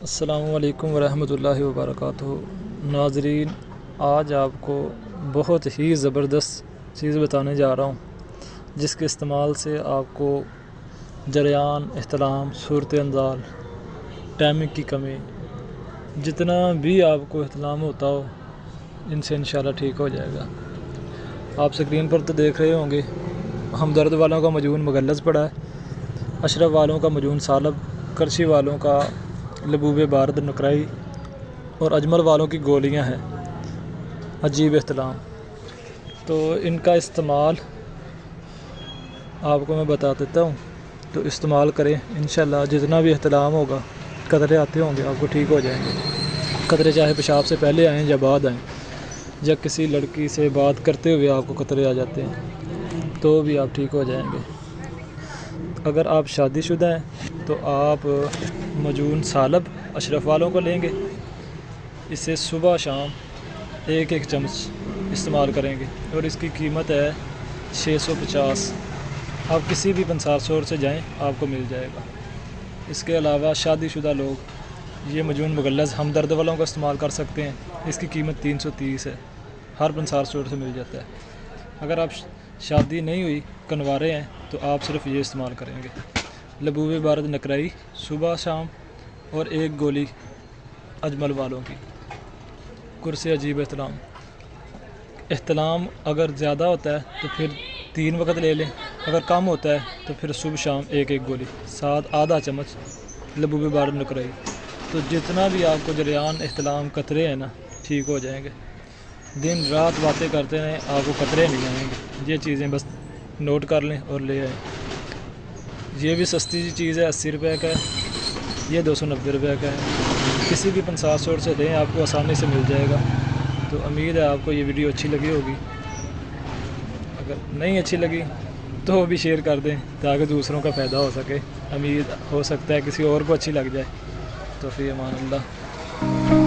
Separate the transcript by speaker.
Speaker 1: السلام علیکم ورحمۃ اللہ وبرکاتہ۔ ناظرین، آج آپ کو بہت ہی زبردست چیز بتانے جا رہا ہوں جس کے استعمال سے آپ کو جریان، احتلام، صورت انزال، ٹائمنگ کی کمی، جتنا بھی آپ کو احتلام ہوتا ہو ان سے انشاءاللہ ٹھیک ہو جائے گا۔ آپ سکرین پر تو دیکھ رہے ہوں گے، ہمدرد والوں کا مجون مغلظ پڑا ہے، اشرف والوں کا مجون سالب، کرچی والوں کا لبوب بارد نقرائی اور اجمل والوں کی گولیاں ہیں عجیب احتلام۔ تو ان کا استعمال آپ کو میں بتا دیتا ہوں، تو استعمال کریں انشاءاللہ۔ جتنا بھی احتلام ہوگا، قطرے آتے ہوں گے، آپ کو ٹھیک ہو جائیں گے۔ قطرے چاہے پیشاب سے پہلے آئیں یا بعد آئیں، یا کسی لڑکی سے بات کرتے ہوئے آپ کو قطرے آ جاتے ہیں تو بھی آپ ٹھیک ہو جائیں گے۔ اگر آپ شادی شدہ ہیں تو آپ مجون سالب اشرف والوں کو لیں گے، اسے صبح شام ایک چمچ استعمال کریں گے اور اس کی قیمت ہے 650۔ آپ کسی بھی پنسار اسٹور سے جائیں، آپ کو مل جائے گا۔ اس کے علاوہ شادی شدہ لوگ یہ مجون مغلظ ہمدرد والوں کا استعمال کر سکتے ہیں، اس کی قیمت 330 ہے، ہر پنسار اسٹور سے مل جاتا ہے۔ اگر آپ شادی نہیں ہوئی، کنوارے ہیں، تو آپ صرف یہ استعمال کریں گے، لبوب بارد نقرائی صبح شام اور ایک گولی اجمل والوں کی، کرس عجیب احتلام۔ احتلام اگر زیادہ ہوتا ہے تو پھر 3 وقت لے لیں، اگر کم ہوتا ہے تو پھر صبح شام ایک گولی، ساتھ آدھا چمچ لبوب بارد نقرائی۔ تو جتنا بھی آپ کو جریان، احتلام، قطرے ہیں نا، ٹھیک ہو جائیں گے۔ دن رات باتیں کرتے رہیں، آپ کو قطرے نہیں آئیں گے۔ یہ چیزیں بس نوٹ کر لیں اور لے آئیں۔ یہ بھی سستی چیز ہے، 80 روپے کا ہے، یہ 290 روپے کا ہے۔ کسی بھی پنسار اسٹور سے لیں، آپ کو آسانی سے مل جائے گا۔ تو امید ہے آپ کو یہ ویڈیو اچھی لگی ہوگی۔ اگر نہیں اچھی لگی تو بھی شیئر کر دیں تاکہ دوسروں کا فائدہ ہو سکے۔ امید ہو سکتا ہے کسی اور کو اچھی لگ جائے۔ تو فی امان اللہ۔